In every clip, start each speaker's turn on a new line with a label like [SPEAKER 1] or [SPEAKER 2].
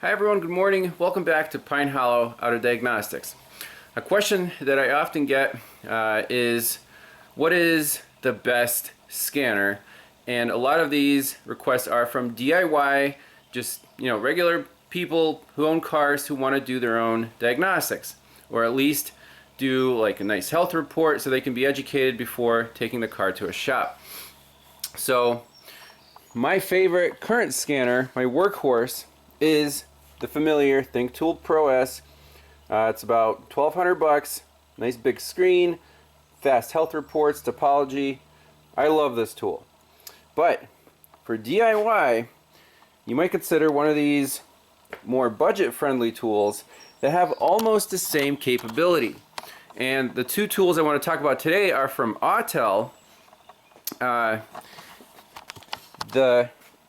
[SPEAKER 1] Hi everyone, good morning. Welcome back to Pine Hollow Auto Diagnostics. A question that I often get is, what is the best scanner? And a lot of these requests are from DIY, just regular people who own cars who want to do their own diagnostics, or at least do like a nice health report so they can be educated before taking the car to a shop. So my favorite current scanner, my workhorse, is the familiar ThinkTool Pro S. It's about $1,200. Nice big screen, fast health reports, topology. I love this tool. But for DIY, you might consider one of these more budget-friendly tools that have almost the same capability. And the two tools I want to talk about today are from AUTEL. The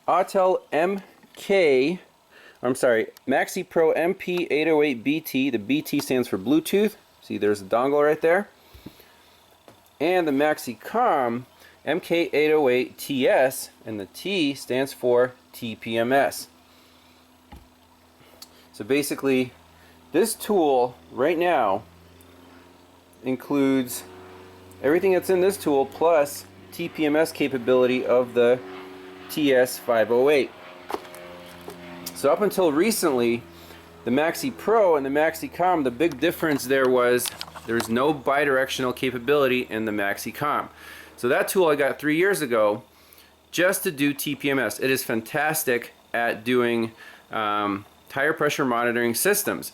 [SPEAKER 1] AUTEL MaxiPRO MP808BT. The BT stands for Bluetooth. See, there's a dongle right there. And the MaxiCOM MK808TS, and the T stands for TPMS. So basically, this tool right now includes everything that's in this tool plus TPMS capability of the TS508. So up until recently, the MaxiPRO and the MaxiCOM, the big difference there was there's no bidirectional capability in the MaxiCOM. So that tool I got 3 years ago just to do TPMS. It is fantastic at doing tire pressure monitoring systems,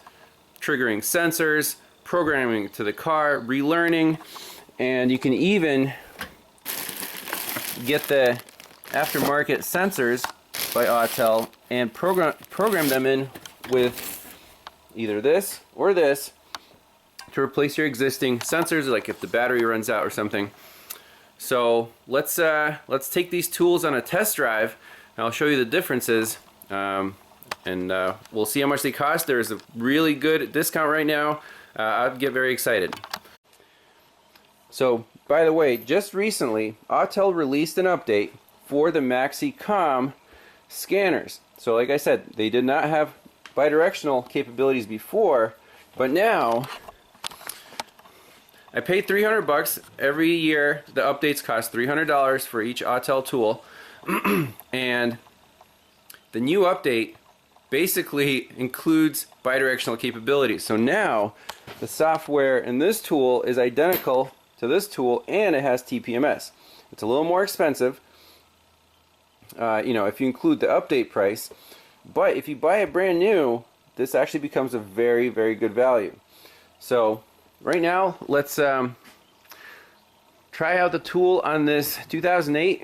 [SPEAKER 1] triggering sensors, programming to the car, relearning, and you can even get the aftermarket sensors by AUTEL and program them in with either this or this to replace your existing sensors, like if the battery runs out or something. So let's take these tools on a test drive, and I'll show you the differences, and we'll see how much they cost. There's a really good discount right now. I'd get very excited. So, by the way, just recently, AUTEL released an update for the MaxiCOM scanners. So like I said, they did not have bidirectional capabilities before, but now I paid $300 every year. The updates cost $300 for each AUTEL tool. And the new update basically includes bidirectional capabilities. So now the software in this tool is identical to this tool, and it has TPMS. It's a little more expensive, if you include the update price, but if you buy it brand new, this actually becomes a very, very good value. So right now, let's try out the tool on this 2008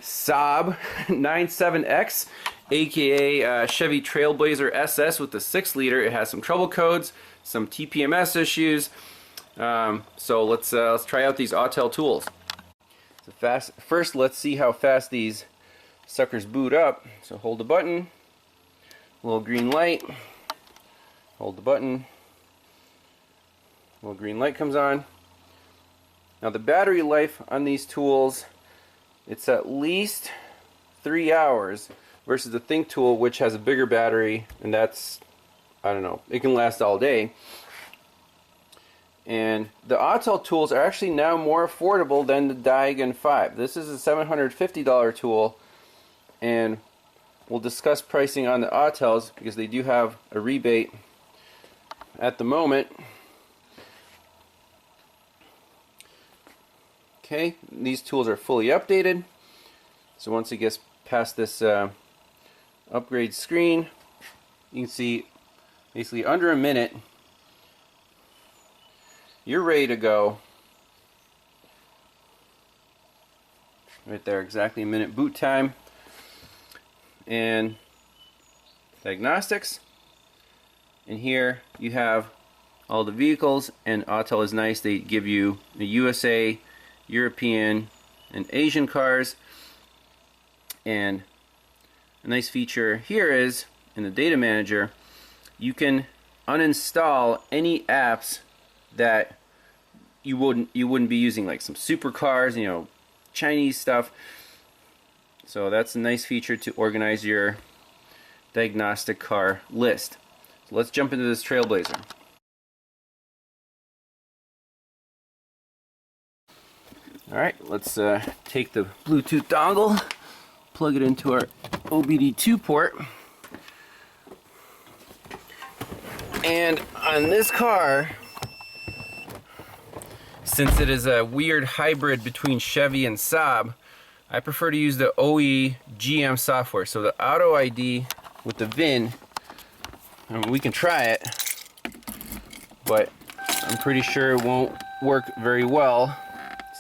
[SPEAKER 1] Saab 97X, aka Chevy Trailblazer SS with the 6-liter. It has some trouble codes, some TPMS issues. So let's try out these AUTEL tools. So first, let's see how fast these suckers boot up. So hold the button, little green light, hold the button, little green light comes on. Now the battery life on these tools, it's at least 3 hours versus the Think tool, which has a bigger battery, and that's, I don't know, it can last all day. And the AUTEL tools are actually now more affordable than the Diagnostics 5. This is a $750 tool, and we'll discuss pricing on the AUTELs because they do have a rebate at the moment. Okay, these tools are fully updated. So once it gets past this upgrade screen, you can see basically under a minute, you're ready to go. Right there, exactly a minute boot time. And diagnostics. And here you have all the vehicles, and AUTEL is nice. They give you the USA, European, and Asian cars. And a nice feature here is, in the data manager, you can uninstall any apps that you wouldn't be using, like some supercars, Chinese stuff. So that's a nice feature to organize your diagnostic car list. So let's jump into this Trailblazer. Alright, let's take the Bluetooth dongle, plug it into our OBD2 port. And on this car, since it is a weird hybrid between Chevy and Saab, I prefer to use the OE GM software. So the auto ID with the VIN, I mean, we can try it, but I'm pretty sure it won't work very well.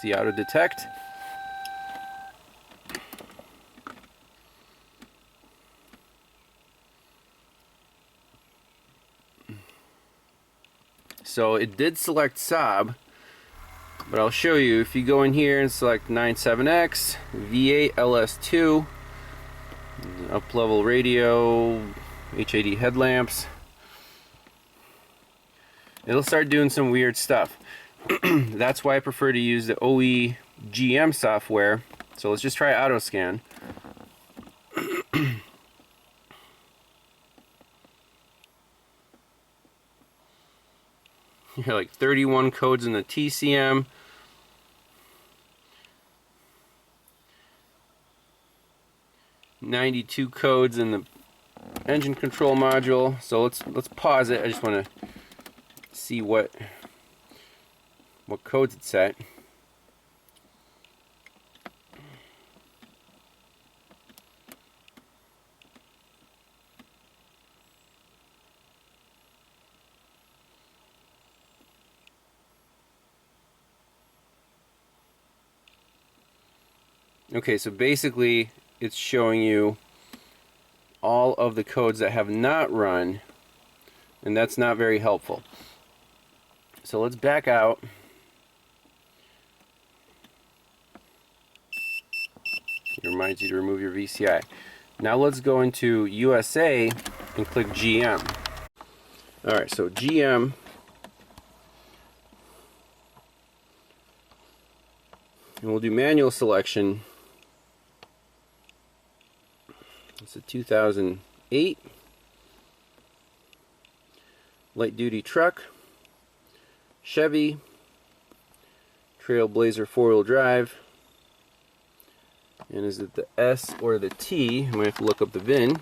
[SPEAKER 1] See, auto detect. So it did select Saab, but I'll show you. If you go in here and select 97X, V8 LS2, up level radio, HID headlamps, it'll start doing some weird stuff. That's why I prefer to use the OE GM software. So let's just try auto scan. You're like 31 codes in the TCM. '92 codes in the engine control module. So let's pause it. I just want to see what codes it's set. Okay, so basically it's showing you all of the codes that have not run, and that's not very helpful. So let's back out. It reminds you to remove your VCI. Now let's go into USA and click GM. Alright, so GM. And we'll do manual selection. It's a 2008 light duty truck, Chevy Trailblazer 4-wheel drive. And is it the S or the T? I might have to look up the VIN.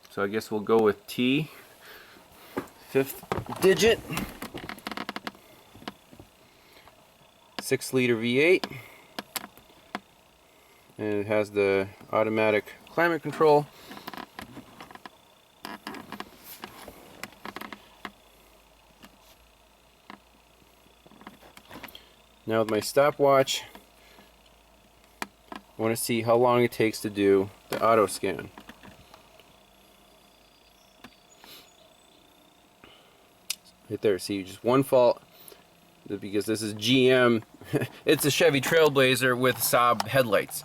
[SPEAKER 1] So I guess we'll go with T. 5th digit. 6-liter V8. And it has the automatic climate control. Now with my stopwatch, I want to see how long it takes to do the auto scan. Right there, see, just one fault, because this is GM. It's a Chevy Trailblazer with Saab headlights,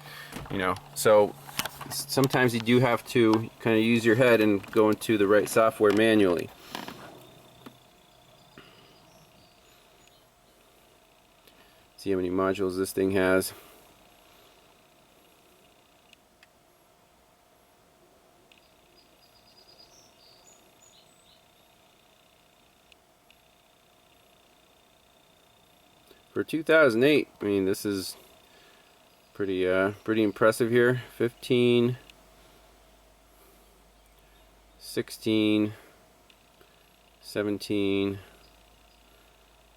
[SPEAKER 1] you know. So sometimes you do have to kind of use your head and go into the right software manually. See how many modules this thing has. For 2008, I mean, this is pretty impressive here. 15, 16, 17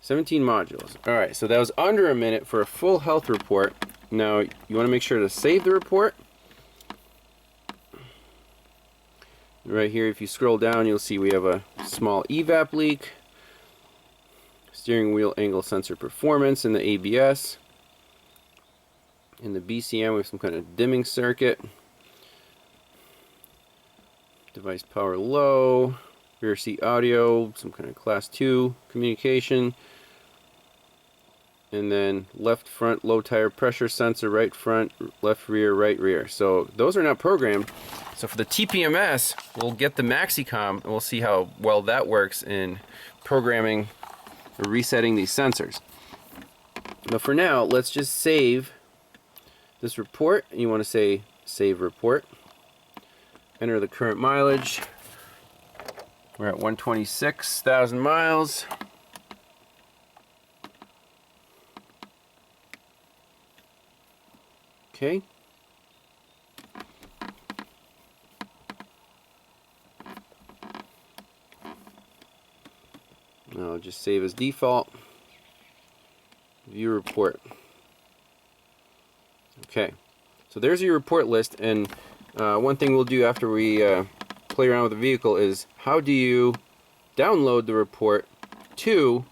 [SPEAKER 1] modules. Alright, so that was under a minute for a full health report. Now, you want to make sure to save the report. Right here, if you scroll down, you'll see we have a small EVAP leak. Steering wheel angle sensor performance in the ABS. In the BCM, we have some kind of dimming circuit. Device power low. Rear seat audio, some kind of class 2 communication. And then left front low tire pressure sensor, right front, left rear, right rear. So those are not programmed. So for the TPMS, we'll get the MaxiCOM and we'll see how well that works in programming or resetting these sensors. But for now, let's just save this report. You want to say save report. Enter the current mileage. We're at 126,000 miles. Okay. I'll just save as default. View report. Okay. So there's your report list, and one thing we'll do after we play around with the vehicle is how do you download the report to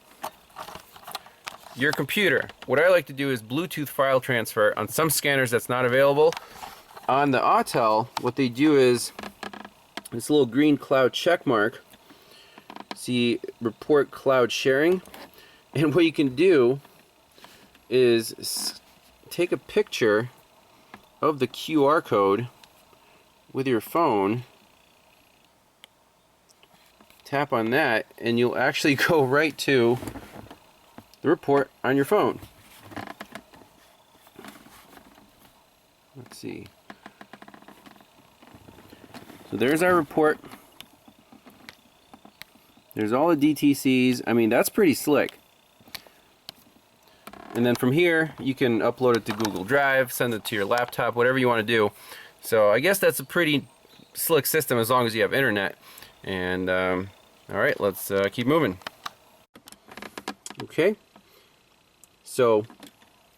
[SPEAKER 1] your computer. What I like to do is Bluetooth file transfer. On some scanners that's not available. On the AUTEL, what they do is this little green cloud check mark. See report cloud sharing, and what you can do is take a picture of the QR code with your phone, tap on that, and you'll actually go right to the report on your phone. Let's see. So there's our report. There's all the DTCs. I mean, that's pretty slick. And then from here, you can upload it to Google Drive, send it to your laptop, whatever you want to do. So I guess that's a pretty slick system as long as you have internet. And all right, let's keep moving. Okay. So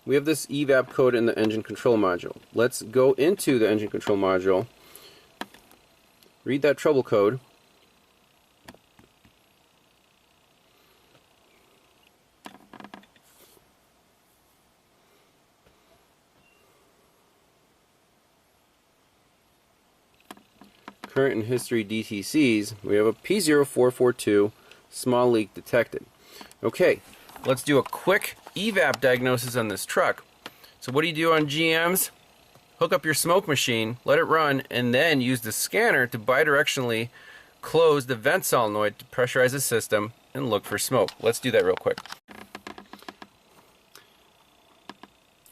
[SPEAKER 1] we have this EVAP code in the engine control module. Let's go into the engine control module, read that trouble code, current and history DTCs. We have a P0442 small leak detected. Okay, let's do a quick EVAP diagnosis on this truck. So what do you do on GMs? Hook up your smoke machine, let it run, and then use the scanner to bidirectionally close the vent solenoid to pressurize the system and look for smoke. Let's do that real quick.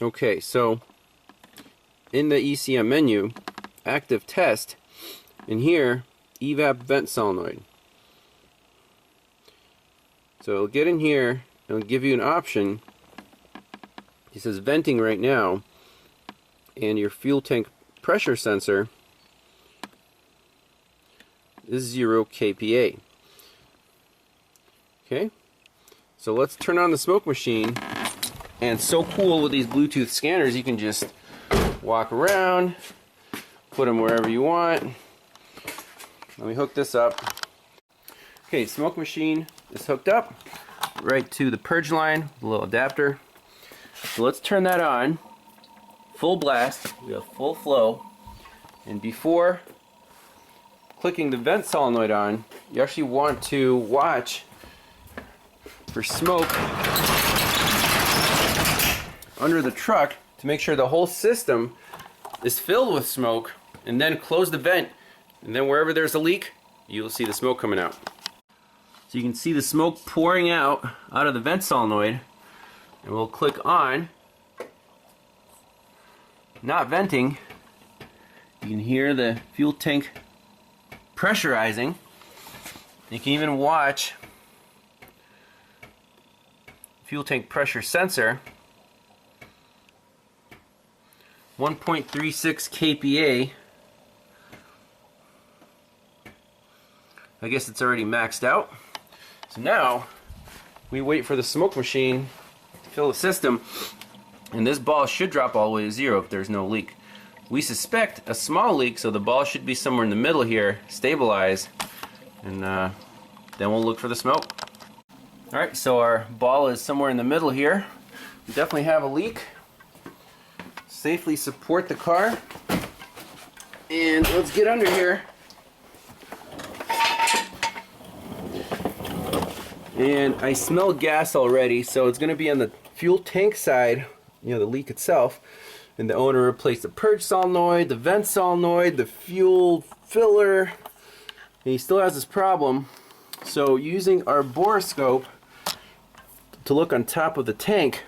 [SPEAKER 1] Okay, so in the ECM menu, active test, and here, EVAP vent solenoid. So it'll get in here, and it'll give you an option. It says venting right now, and your fuel tank pressure sensor is 0 kPa. Okay, so let's turn on the smoke machine. And it's so cool with these Bluetooth scanners, you can just walk around, put them wherever you want. Let me hook this up. Okay, smoke machine is hooked up right to the purge line, the little adapter. So let's turn that on. Full blast, we have full flow. And before clicking the vent solenoid on, you actually want to watch for smoke under the truck to make sure the whole system is filled with smoke, and then close the vent. And then wherever there's a leak, you'll see the smoke coming out. So you can see the smoke pouring out of the vent solenoid, and we'll click on not venting. You can hear the fuel tank pressurizing. You can even watch fuel tank pressure sensor, 1.36 kPa. I guess it's already maxed out. So now we wait for the smoke machine to fill the system, and this ball should drop all the way to 0 if there's no leak. We suspect a small leak, so the ball should be somewhere in the middle here, stabilize, and then we'll look for the smoke. Alright, so our ball is somewhere in the middle here. We definitely have a leak. Safely support the car, and let's get under here. And I smell gas already, so it's going to be on the fuel tank side, you know, the leak itself. And the owner replaced the purge solenoid, the vent solenoid, the fuel filler, and he still has this problem. So using our borescope to look on top of the tank,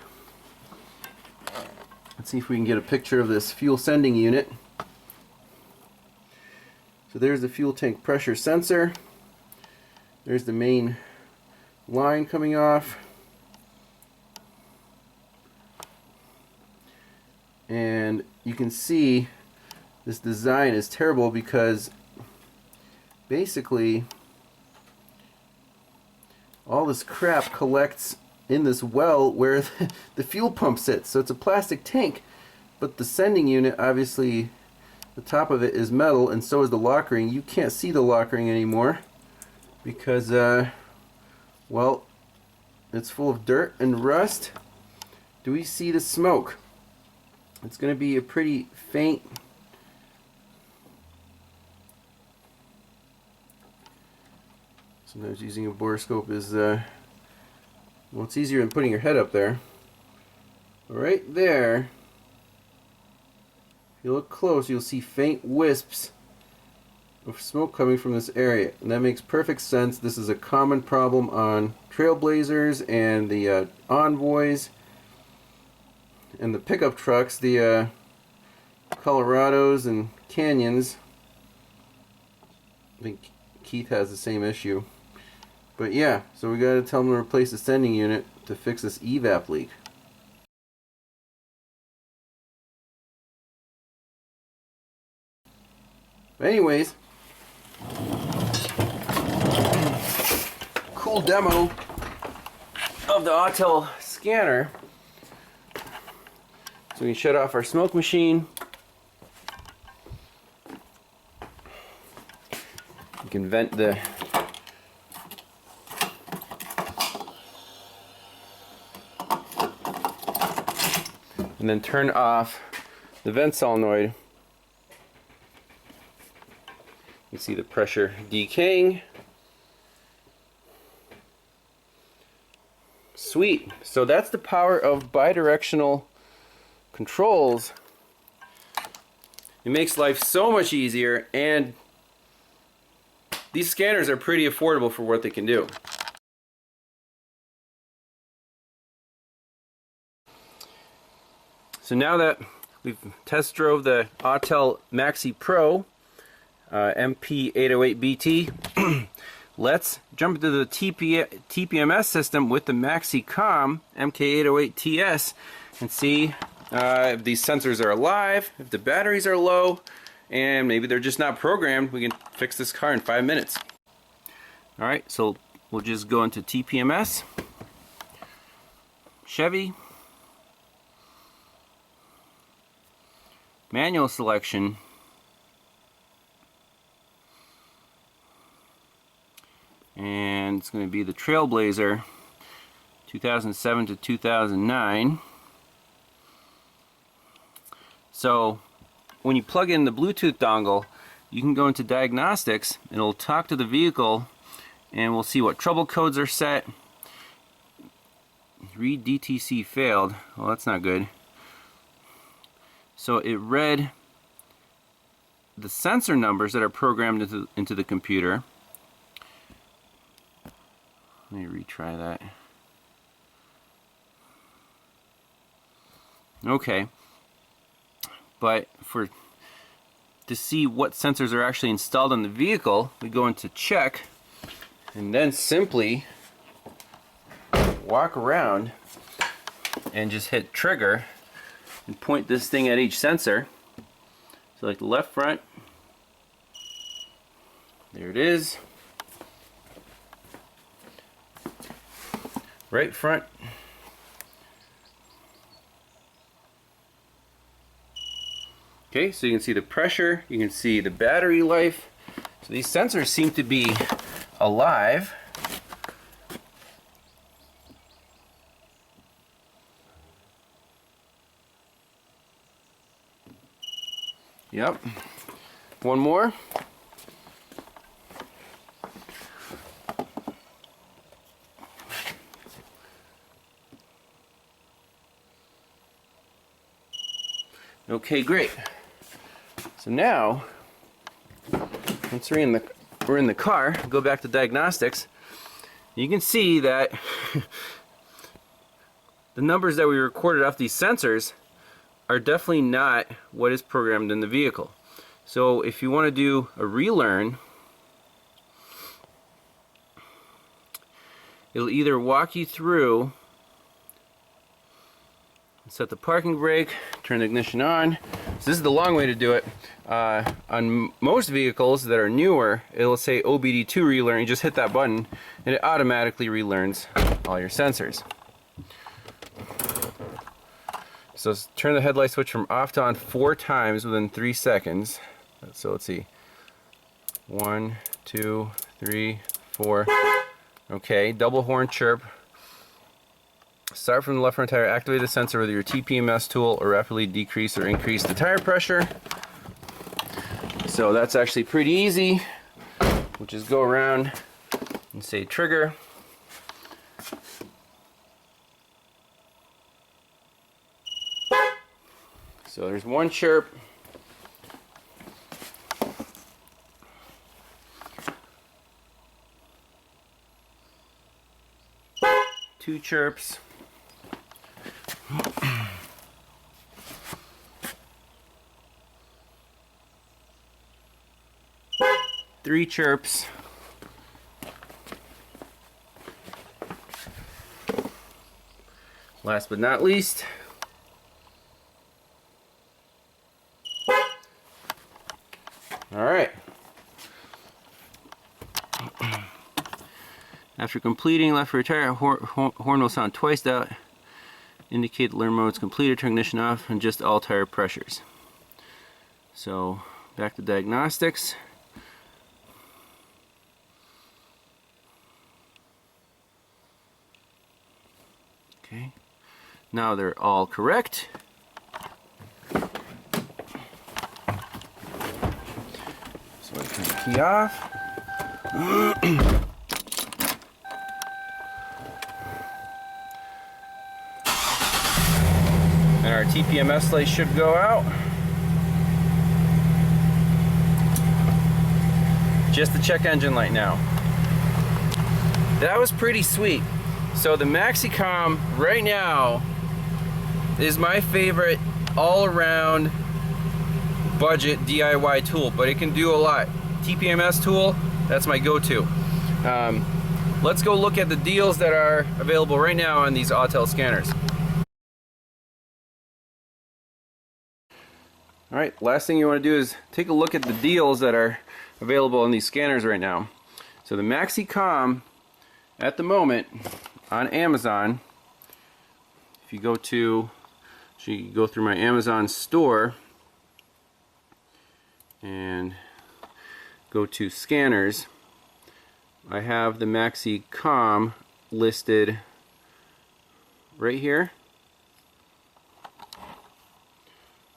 [SPEAKER 1] let's see if we can get a picture of this fuel sending unit. So there's the fuel tank pressure sensor. There's the main line coming off. And you can see this design is terrible because basically all this crap collects in this well where the fuel pump sits. So it's a plastic tank, but the sending unit, obviously the top of it is metal, and so is the lock ring. You can't see the lock ring anymore because well, it's full of dirt and rust. Do we see the smoke? It's going to be a pretty faint sometimes using a borescope is well, it's easier than putting your head up there. Right there, if you look close, you'll see faint wisps of smoke coming from this area, and that makes perfect sense. This is a common problem on Trailblazers and the Envoys and the pickup trucks, the Colorados and Canyons. I think Keith has the same issue. But yeah, so we got to tell them to replace the sending unit to fix this EVAP leak. But anyways, cool demo of the AUTEL scanner. So we can shut off our smoke machine. You can vent the and then turn off the vent solenoid. You can see the pressure decaying. Sweet. So that's the power of bidirectional controls. It makes life so much easier, and these scanners are pretty affordable for what they can do. So now that we've test drove the AUTEL MaxiPRO MP808BT, let's jump into the TPMS system with the MaxiCOM MK808TS and see if these sensors are alive, if the batteries are low, and maybe they're just not programmed. We can fix this car in 5 minutes. Alright, so we'll just go into TPMS, Chevy, manual selection, and it's going to be the Trailblazer 2007 to 2009. So when you plug in the Bluetooth dongle, you can go into Diagnostics and it'll talk to the vehicle, and we'll see what trouble codes are set. Read DTC failed. Well, that's not good. So it read the sensor numbers that are programmed into the computer. Let me retry that. Okay. But to see what sensors are actually installed on the vehicle, we go into check and then simply walk around and just hit trigger and point this thing at each sensor. So like the left front, there it is. Right front, okay, so you can see the pressure, you can see the battery life. So these sensors seem to be alive. Yep. One more. Okay, great. So now, once we're in the car, go back to Diagnostics. You can see that the numbers that we recorded off these sensors are definitely not what is programmed in the vehicle. So if you want to do a relearn, it'll either walk you through, set the parking brake, turn the ignition on. So this is the long way to do it. On most vehicles that are newer, it'll say OBD2 relearn. You just hit that button and it automatically relearns all your sensors. So turn the headlight switch from off to on 4 times within 3 seconds. So let's see. 1, 2, 3, 4. Okay, double horn chirp. Start from the left front tire, activate the sensor with your TPMS tool, or rapidly decrease or increase the tire pressure. So that's actually pretty easy. We'll just go around and say trigger. So there's 1 chirp. Two chirps. 3 chirps. Last but not least, all right. After completing left rear tire, horn will sound twice out, indicate the learn mode is completed, turn ignition off, and adjust all tire pressures. So back to diagnostics. Okay, now they're all correct. So I turn the key off. And our TPMS light should go out. Just the check engine light now. That was pretty sweet. So the MaxiCOM right now is my favorite all-around budget DIY tool, but it can do a lot. TPMS tool, that's my go-to. Let's go look at the deals that are available right now on these AUTEL scanners. Alright, last thing you want to do is take a look at the deals that are available on these scanners right now. So the MaxiCOM at the moment on Amazon, if you go to, so you go through my Amazon store and go to scanners, I have the MaxiCOM listed right here.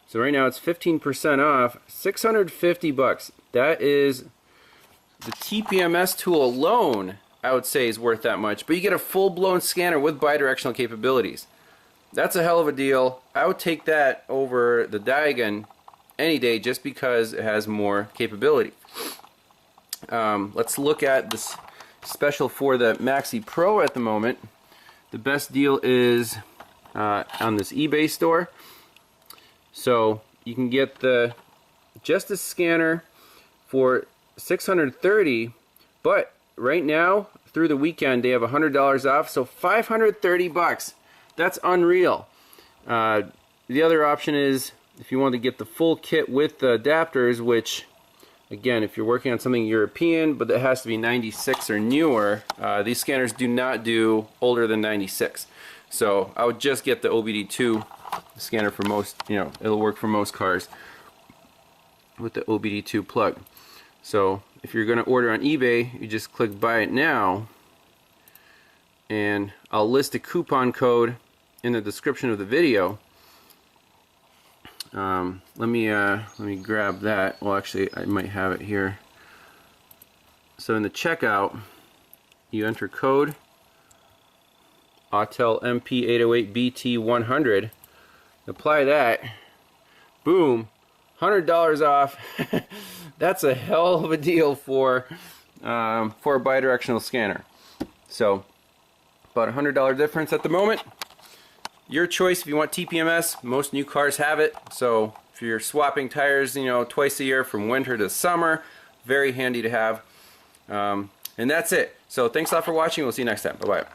[SPEAKER 1] So right now it's 15% off, 650 bucks. That is the TPMS tool alone, I would say, is worth that much. But you get a full-blown scanner with bidirectional capabilities. That's a hell of a deal. I would take that over the Diagon any day just because it has more capability. Let's look at this special for the MaxiPRO at the moment. The best deal is on this eBay store. So you can get the just a scanner for $630, but right now through the weekend they have $100 off, so 530 bucks. That's unreal. The other option is if you want to get the full kit with the adapters, which again, if you're working on something European but that has to be 96 or newer, these scanners do not do older than 96. So I would just get the OBD2 scanner for most, it'll work for most cars with the OBD2 plug. So if you're going to order on eBay, you just click buy it now, and I'll list a coupon code in the description of the video. Let me grab that. Well, actually I might have it here. So in the checkout you enter code AUTEL MP808BT 100, apply that, boom, $100 off. That's a hell of a deal for a bidirectional scanner. So about $100 difference at the moment. Your choice if you want TPMS. Most new cars have it, so if you're swapping tires, you know, twice a year from winter to summer. Very handy to have. And that's it. So thanks a lot for watching. We'll see you next time. Bye-bye.